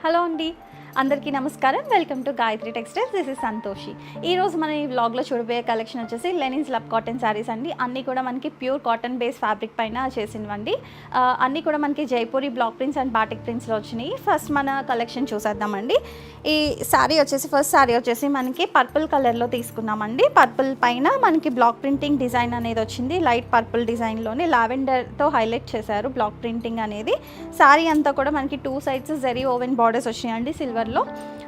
Hello అండి, అందరికీ నమస్కారం. Welcome to Gayatri textiles. This is Santoshi. ఈరోజు మన ఈ వ్లాగ్లో చూడబోయే కలెక్షన్ వచ్చేసి లెనిన్ స్లబ్ కాటన్ శారీస్ అండి. అన్నీ కూడా మనకి ప్యూర్ కాటన్ బేస్ ఫ్యాబ్రిక్ పైన చేసినవండి. అన్నీ కూడా మనకి Jaipuri block prints and batik ప్రింట్స్లో వచ్చినాయి. ఫస్ట్ మన కలెక్షన్ చూసేద్దామండి. ఈ శారీ వచ్చేసి మనకి పర్పుల్ కలర్లో తీసుకున్నామండి. పర్పుల్ పైన మనకి బ్లాక్ ప్రింటింగ్ డిజైన్ అనేది వచ్చింది. లైట్ పర్పుల్ డిజైన్లోనే లావెండర్తో హైలైట్ చేశారు బ్లాక్ ప్రింటింగ్ అనేది. శారీ అంతా కూడా మనకి 2 సైడ్స్ జరీ ఓవెన్ బార్డర్స్ వచ్చినాయండి సిల్వర్లో.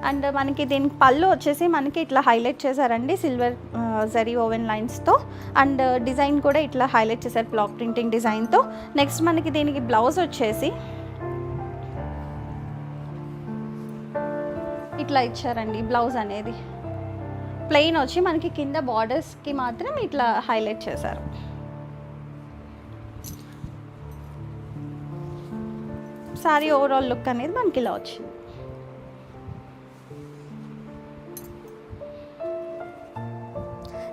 అండ్ మనకి దీనికి పళ్ళు వచ్చేసి మనకి ఇట్లా హైలైట్ చేశారండి సిల్వర్ జరీ ఓవెన్ లైన్స్తో. అండ్ డిజైన్ కూడా ఇట్లా హైలైట్ చేశారు బ్లాక్ ప్రింటింగ్ డిజైన్తో. నెక్స్ట్ మనకి దీనికి బ్లౌజ్ వచ్చేసి ఇట్లా ఇచ్చారండి. బ్లౌజ్ అనేది ప్లెయిన్ వచ్చి మనకి కింద బార్డర్స్కి మాత్రం ఇట్లా హైలైట్ చేశారు. శారీ ఓవరాల్ లుక్ అనేది మనకి ఇలా వచ్చింది.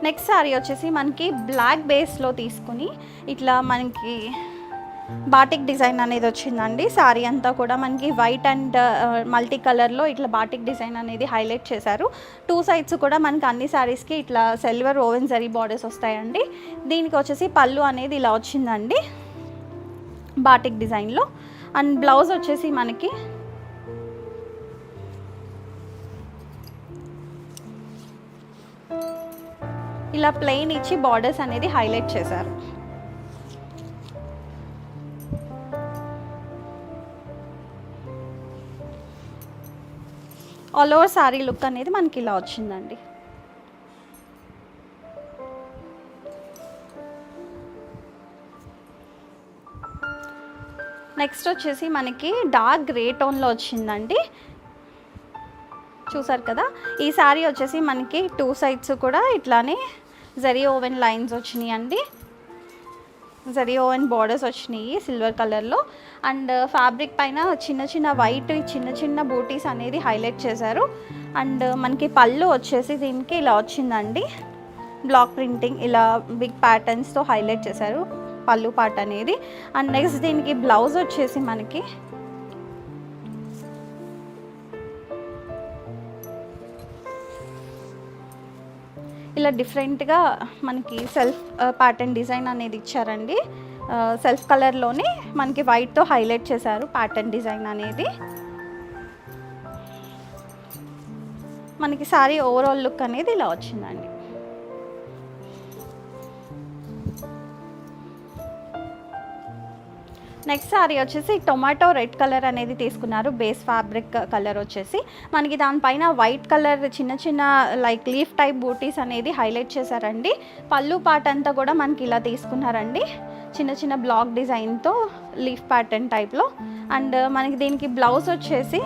నెక్స్ట్ శారీ వచ్చేసి మనకి బ్లాక్ బేస్లో తీసుకుని ఇట్లా మనకి బాటిక్ డిజైన్ అనేది వచ్చిందండి. శారీ అంతా కూడా మనకి వైట్ అండ్ మల్టీ కలర్లో ఇట్లా బాటిక్ డిజైన్ అనేది హైలైట్ చేశారు. 2 సైడ్స్ కూడా మనకి అన్ని శారీస్కి ఇట్లా సిల్వర్ ఓవెన్ జరీ బార్డర్స్ వస్తాయండి. దీనికి వచ్చేసి పళ్ళు అనేది ఇలా వచ్చిందండి బాటిక్ డిజైన్లో. అండ్ బ్లౌజ్ వచ్చేసి మనకి ఇలా ప్లెయిన్ ఇచ్చి బార్డర్స్ అనేది హైలైట్ చేశారు. ఆల్ ఓవర్ శారీ లుక్ అనేది మనకి ఇలా వచ్చిందండి. నెక్స్ట్ వచ్చేసి మనకి డార్క్ గ్రే టోన్లో వచ్చిందండి. చూసారు కదా, ఈ శారీ వచ్చేసి మనకి 2 సైడ్స్ కూడా ఇట్లానే జరీ ఓవెన్ లైన్స్ వచ్చినాయి అండి. జరీ ఓవెన్ బార్డర్స్ వచ్చినాయి సిల్వర్ కలర్లో. అండ్ ఫ్యాబ్రిక్ పైన చిన్న చిన్న వైట్ చిన్న బూటీస్ అనేది హైలైట్ చేశారు. అండ్ మనకి పళ్ళు వచ్చేసి దీనికి ఇలా వచ్చిందండి. బ్లాక్ ప్రింటింగ్ ఇలా బిగ్ ప్యాటర్న్స్తో హైలైట్ చేశారు పళ్ళు పార్ట్ అనేది. అండ్ నెక్స్ట్ దీనికి బ్లౌజ్ వచ్చేసి మనకి ఇలా డిఫరెంట్గా మనకి సెల్ఫ్ ప్యాటర్న్ డిజైన్ అనేది ఇచ్చారండి. సెల్ఫ్ కలర్లోనే మనకి వైట్తో హైలైట్ చేశారు ప్యాటర్న్ డిజైన్ అనేది. మనకి శారీ ఓవరాల్ లుక్ అనేది ఇలా వచ్చిందండి. నెక్స్ట్ శారీ వచ్చేసి టొమాటో రెడ్ కలర్ అనేది తీసుకున్నారు. బేస్ ఫ్యాబ్రిక్ కలర్ వచ్చేసి మనకి దానిపైన వైట్ కలర్ చిన్న లైక్ లీఫ్ టైప్ బూటీస్ అనేది హైలైట్ చేశారండి. పళ్ళు పార్ట్ అంతా కూడా మనకి ఇలా తీసుకున్నారండి చిన్న బ్లాక్ డిజైన్తో లీఫ్ ప్యాటర్న్ టైప్లో. అండ్ మనకి దీనికి బ్లౌజ్ వచ్చేసి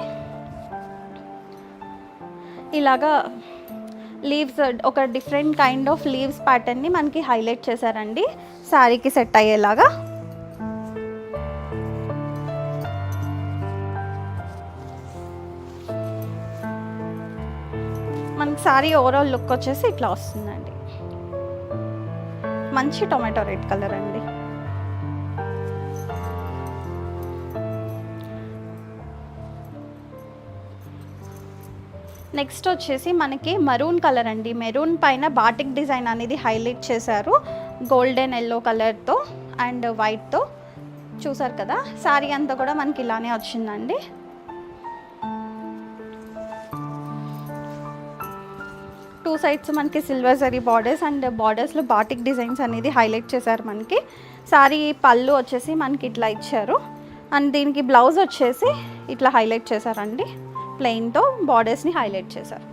ఇలాగా లీవ్స్ ఒక డిఫరెంట్ కైండ్ ఆఫ్ లీవ్స్ ప్యాటర్న్ని మనకి హైలైట్ చేశారండి శారీకి సెట్ అయ్యేలాగా. మనకి శారీ ఓవరాల్ లుక్ వచ్చేసి ఇట్లా వస్తుందండి. మంచి టొమాటో రెడ్ కలర్ అండి. నెక్స్ట్ వచ్చేసి మనకి మరూన్ కలర్ అండి. మెరూన్ పైన బాటిక్ డిజైన్ అనేది హైలైట్ చేశారు గోల్డెన్ ఎల్లో కలర్తో అండ్ వైట్తో. చూసారు కదా, శారీ అంతా కూడా మనకి ఇలానే వచ్చిందండి. టూ సైడ్స్ మనకి సిల్వర్ జరీ బార్డర్స్ అండ్ బార్డర్స్లో బాటిక్ డిజైన్స్ అనేది హైలైట్ చేశారు. మనకి శారీ పళ్ళు వచ్చేసి మనకి ఇట్లా ఇచ్చారు. అండ్ దీనికి బ్లౌజ్ వచ్చేసి ఇట్లా హైలైట్ చేశారండి. ప్లెయిన్తో బార్డర్స్ని హైలైట్ చేశారు.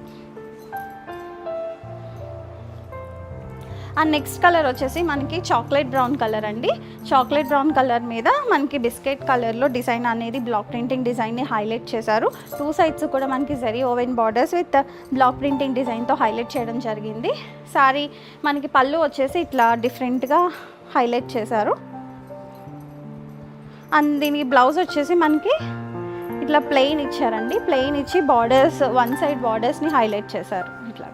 అండ్ నెక్స్ట్ కలర్ వచ్చేసి మనకి చాక్లెట్ బ్రౌన్ కలర్ అండి. చాక్లెట్ బ్రౌన్ కలర్ మీద మనకి బిస్కెట్ కలర్లో డిజైన్ అనేది బ్లాక్ ప్రింటింగ్ డిజైన్ని హైలైట్ చేశారు. 2 సైడ్స్ కూడా మనకి zari woven borders with block printing డిజైన్తో హైలైట్ చేయడం జరిగింది. శారీ మనకి పళ్ళు వచ్చేసి ఇట్లా డిఫరెంట్గా హైలైట్ చేశారు. అండ్ దీనికి బ్లౌజ్ వచ్చేసి మనకి ఇట్లా ప్లెయిన్ ఇచ్చారండి. ప్లెయిన్ ఇచ్చి బార్డర్స్ 1 సైడ్ బార్డర్స్ని హైలైట్ చేశారు ఇట్లా.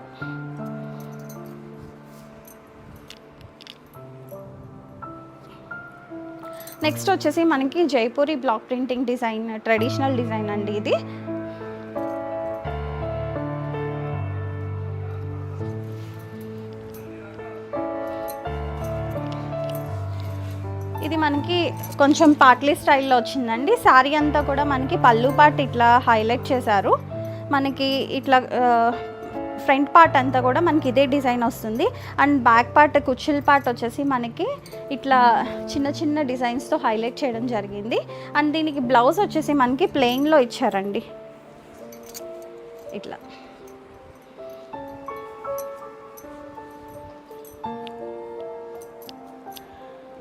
నెక్స్ట్ వచ్చేసి మనకి Jaipuri block printing design traditional design అండి ఇది. ఇది మనకి కొంచెం పార్ట్లీ స్టైల్లో వచ్చిందండి. శారీ అంతా కూడా మనకి పళ్ళు పార్ట్ ఇట్లా హైలైట్ చేశారు. మనకి ఇట్లా ఫ్రంట్ పార్ట్ అంతా కూడా మనకి ఇదే డిజైన్ వస్తుంది. అండ్ బ్యాక్ పార్ట్ కుచ్చిల్ పార్ట్ వచ్చేసి మనకి ఇట్లా చిన్న చిన్న డిజైన్స్తో హైలైట్ చేయడం జరిగింది. అండ్ దీనికి బ్లౌజ్ వచ్చేసి మనకి ప్లెయిన్లో ఇచ్చారండి ఇట్లా.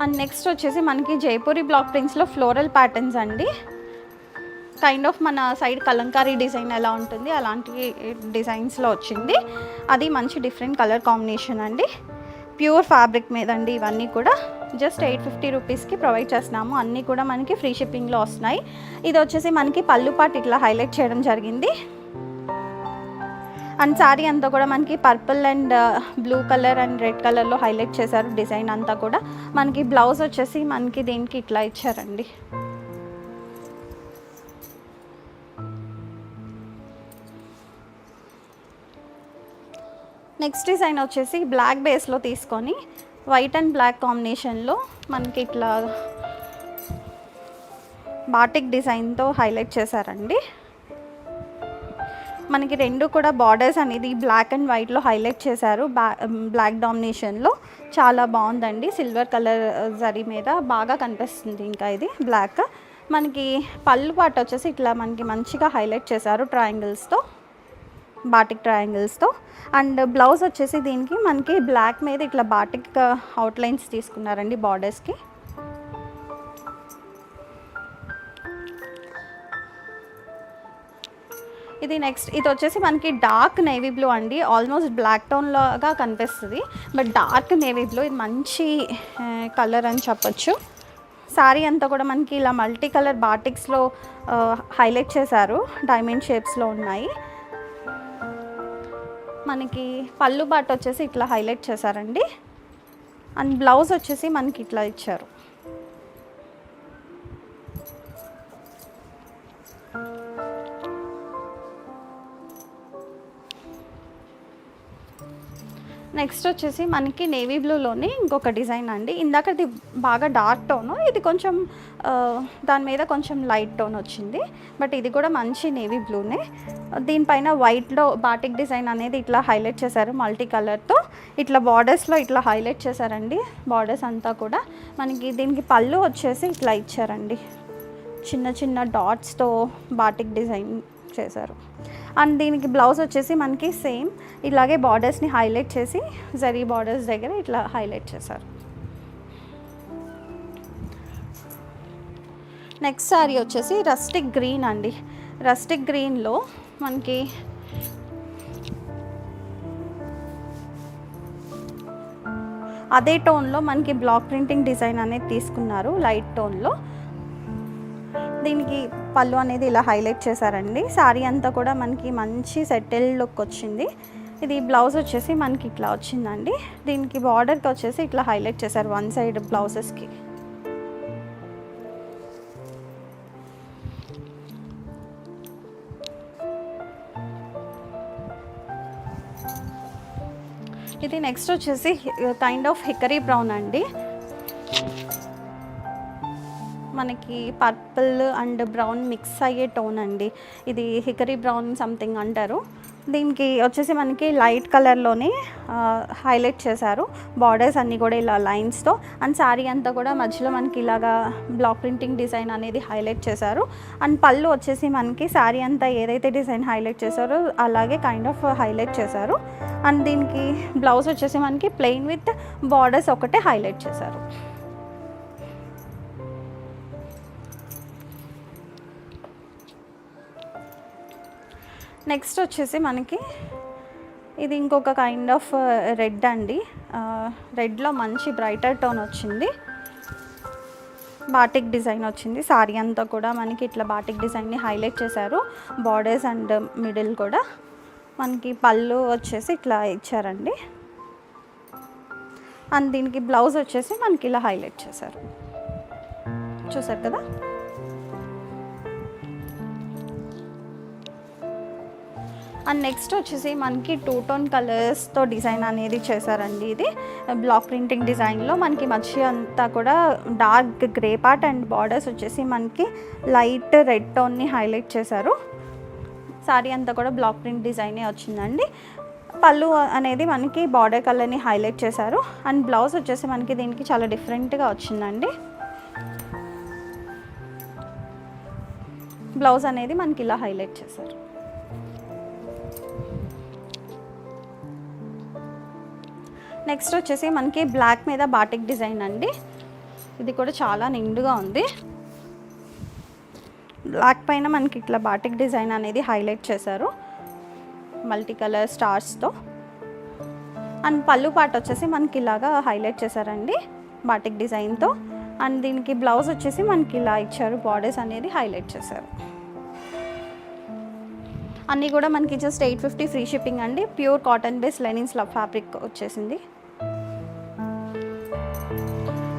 అండ్ నెక్స్ట్ వచ్చేసి మనకి జైపూరి బ్లాక్ ప్రింట్స్లో ఫ్లోరల్ ప్యాటర్న్స్ అండి. కైండ్ ఆఫ్ మన సైడ్ కలంకారీ డిజైన్ ఎలా ఉంటుంది అలాంటి డిజైన్స్లో వచ్చింది. అది మంచి డిఫరెంట్ కలర్ కాంబినేషన్ అండి. ప్యూర్ ఫ్యాబ్రిక్ మీద అండి ఇవన్నీ కూడా. జస్ట్ 850 రూపీస్కి ప్రొవైడ్ చేస్తున్నాము. అన్నీ కూడా మనకి ఫ్రీ షిప్పింగ్లో వస్తున్నాయి. ఇది వచ్చేసి మనకి పళ్ళు పాటు ఇట్లా హైలైట్ చేయడం జరిగింది. అండ్ శారీ అంతా కూడా మనకి purple and blue colour and red కలర్లో హైలైట్ చేశారు డిజైన్ అంతా కూడా. మనకి బ్లౌజ్ వచ్చేసి మనకి దీనికి ఇట్లా ఇచ్చారండి. నెక్స్ట్ డిజైన్ వచ్చేసి బ్లాక్ బేస్లో తీసుకొని వైట్ అండ్ బ్లాక్ కాంబినేషన్లో మనకి ఇట్లా బాటిక్ డిజైన్తో హైలైట్ చేశారండి. మనకి రెండు కూడా బార్డర్స్ అనేది బ్లాక్ అండ్ వైట్లో హైలైట్ చేశారు. బ్లాక్ డామినేషన్లో చాలా బాగుందండి. సిల్వర్ కలర్ జరీ మీద బాగా కనిపిస్తుంది. ఇంకా ఇది బ్లాక్. మనకి పళ్ళు పాట వచ్చేసి ఇట్లా మనకి మంచిగా హైలైట్ చేశారు ట్రయాంగిల్స్తో, బాటిక్ ట్రయాంగిల్స్తో. అండ్ బ్లౌజ్ వచ్చేసి దీనికి మనకి బ్లాక్ మీద ఇట్లా బాటిక్ అవుట్లైన్స్ తీసుకున్నారండి బార్డర్స్కి. ఇది నెక్స్ట్ ఇది వచ్చేసి మనకి డార్క్ నేవీ బ్లూ అండి. ఆల్మోస్ట్ బ్లాక్ టోన్ లాగా కనిపిస్తుంది, బట్ డార్క్ నేవీ బ్లూ. ఇది మంచి కలర్ అని చెప్పొచ్చు. శారీ అంతా కూడా మనకి ఇలా మల్టీ కలర్ బాటిక్స్లో హైలైట్ చేశారు. డైమండ్ షేప్స్లో ఉన్నాయి. మనకి పళ్ళు బాట్ వచ్చేసి ఇట్లా హైలైట్ చేశారండి. అండ్ బ్లౌజ్ వచ్చేసి మనకి ఇట్లా ఇచ్చారు. నెక్స్ట్ వచ్చేసి మనకి నేవీ బ్లూలోని ఇంకొక డిజైన్ అండి. ఇందాకది బాగా డార్క్ టోను, ఇది కొంచెం దాని మీద కొంచెం లైట్ టోన్ వచ్చింది. బట్ ఇది కూడా మంచి నేవీ బ్లూనే. దీనిపైన వైట్లో బాటిక్ డిజైన్ అనేది ఇట్లా హైలైట్ చేశారు మల్టీ కలర్తో. ఇట్లా బార్డర్స్లో ఇట్లా హైలైట్ చేశారండి బార్డర్స్ అంతా కూడా. మనకి దీనికి పళ్ళు వచ్చేసి ఇట్లా ఇచ్చారండి, చిన్న చిన్న డాట్స్తో బాటిక్ డిజైన్ చేశారు. అండ్ దీనికి బ్లౌజ్ వచ్చేసి మనకి సేమ్ ఇలాగే బార్డర్స్ని హైలైట్ చేసి జరీ బార్డర్స్ దగ్గర ఇట్లా హైలైట్ చేశారు. నెక్స్ట్ శారీ వచ్చేసి రస్టిక్ గ్రీన్ అండి. రస్టిక్ గ్రీన్లో మనకి అదే టోన్లో మనకి బ్లాక్ ప్రింటింగ్ డిజైన్ అనేది తీసుకున్నారు లైట్ టోన్లో. దీనికి పళ్ళు అనేది ఇలా హైలైట్ చేశారండి. శారీ అంతా కూడా మనకి మంచి సెటిల్ లుక్ వచ్చింది. ఇది బ్లౌజ్ వచ్చేసి మనకి ఇట్లా వచ్చిందండి. దీనికి బార్డర్కి వచ్చేసి ఇట్లా హైలైట్ చేశారు వన్ సైడ్ బ్లౌజెస్కి. ఇది నెక్స్ట్ వచ్చేసి కైండ్ ఆఫ్ హికరీ బ్రౌన్ అండి. మనకి పర్పుల్ అండ్ బ్రౌన్ మిక్స్ అయ్యే టోన్ అండి. ఇది హికరీ బ్రౌన్ సంథింగ్ అంటారు. దీనికి వచ్చేసి మనకి లైట్ కలర్లోనే హైలైట్ చేశారు బార్డర్స్ అన్నీ కూడా ఇలా లైన్స్తో. అండ్ శారీ అంతా కూడా మధ్యలో మనకి ఇలాగా బ్లాక్ ప్రింటింగ్ డిజైన్ అనేది హైలైట్ చేశారు. అండ్ పళ్ళు వచ్చేసి మనకి శారీ అంతా ఏదైతే డిజైన్ హైలైట్ చేశారో అలాగే కైండ్ ఆఫ్ హైలైట్ చేశారు. అండ్ దీనికి బ్లౌజ్ వచ్చేసి మనకి ప్లెయిన్ విత్ బార్డర్స్ ఒకటే హైలైట్ చేశారు. నెక్స్ట్ వచ్చేసి మనకి ఇది ఇంకొక కైండ్ ఆఫ్ రెడ్ అండి. రెడ్లో మంచి బ్రైటర్ టోన్ వచ్చింది. బాటిక్ డిజైన్ వచ్చింది. శారీ అంతా కూడా మనకి ఇట్లా బాటిక్ డిజైన్ని హైలైట్ చేశారు. బార్డర్స్ అండ్ మిడిల్ కూడా మనకి పళ్ళు వచ్చేసి ఇట్లా ఇచ్చారండి. అండ్ దీనికి బ్లౌజ్ వచ్చేసి మనకి ఇలా హైలైట్ చేశారు. చూసారు కదా. అండ్ నెక్స్ట్ వచ్చేసి మనకి 2 టోన్ కలర్స్తో డిజైన్ అనేది చేశారండి. ఇది బ్లాక్ ప్రింటింగ్ డిజైన్లో మనకి మధ్య అంతా కూడా dark grey part and borders వచ్చేసి మనకి లైట్ రెడ్ టోన్ని హైలైట్ చేశారు. సారీ అంతా కూడా బ్లాక్ ప్రింట్ డిజైనే వచ్చిందండి. పళ్ళు అనేది మనకి బార్డర్ కలర్ని హైలైట్ చేశారు. అండ్ బ్లౌజ్ వచ్చేసి మనకి దీనికి చాలా డిఫరెంట్గా వచ్చిందండి. బ్లౌజ్ అనేది మనకి ఇలా హైలైట్ చేశారు. నెక్స్ట్ వచ్చేసి మనకి బ్లాక్ మీద బాటిక్ డిజైన్ అండి. ఇది కూడా చాలా నిండుగా ఉంది. బ్లాక్ పైన మనకి ఇట్లా బాటిక్ డిజైన్ అనేది హైలైట్ చేశారు మల్టీ కలర్ స్టార్స్తో. అండ్ పళ్ళు పార్ట్ వచ్చేసి మనకి ఇలాగా హైలైట్ చేశారండి బాటిక్ డిజైన్తో. అండ్ దీనికి బ్లౌజ్ వచ్చేసి మనకి ఇలా ఇచ్చారు, బార్డర్స్ అనేది హైలైట్ చేశారు. అన్నీ కూడా మనకి జస్ట్ 850 ఫ్రీ షిప్పింగ్ అండి. Pure cotton base linen slub fabric వచ్చేసింది.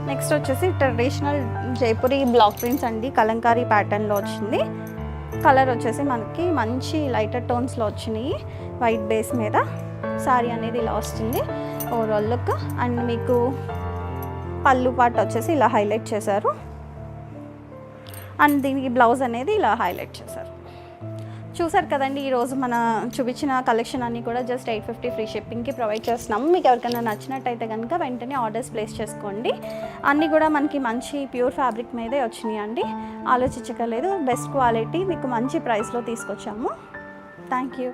నెక్స్ట్ వచ్చేసి ట్రెడిషనల్ జైపూరి బ్లాక్ ప్రింట్స్ అండి, కలంకారీ ప్యాటర్న్లో వచ్చింది. కలర్ వచ్చేసి మనకి మంచి లైటర్ టోన్స్లో వచ్చినాయి వైట్ బేస్ మీద. సారీ అనేది ఇలా వస్తుంది ఓవరాల్ లుక్. అండ్ మీకు పళ్ళు పార్ట్ వచ్చేసి ఇలా హైలైట్ చేశారు. అండ్ దీనికి బ్లౌజ్ అనేది ఇలా హైలైట్ చేశారు. చూసారు కదండి, ఈరోజు మన చూపించిన కలెక్షన్ అన్నీ కూడా జస్ట్ 850 ఫ్రీ షిప్పింగ్కి ప్రొవైడ్ చేస్తున్నాము. మీకు ఎవరికైనా నచ్చినట్టయితే కనుక వెంటనే ఆర్డర్స్ ప్లేస్ చేసుకోండి. అన్నీ కూడా మనకి మంచి ప్యూర్ ఫ్యాబ్రిక్ మీదే వచ్చినాయి అండి. ఆలోచించకలేదు, బెస్ట్ క్వాలిటీ మీకు మంచి ప్రైస్లో తీసుకొచ్చాము. Thank you.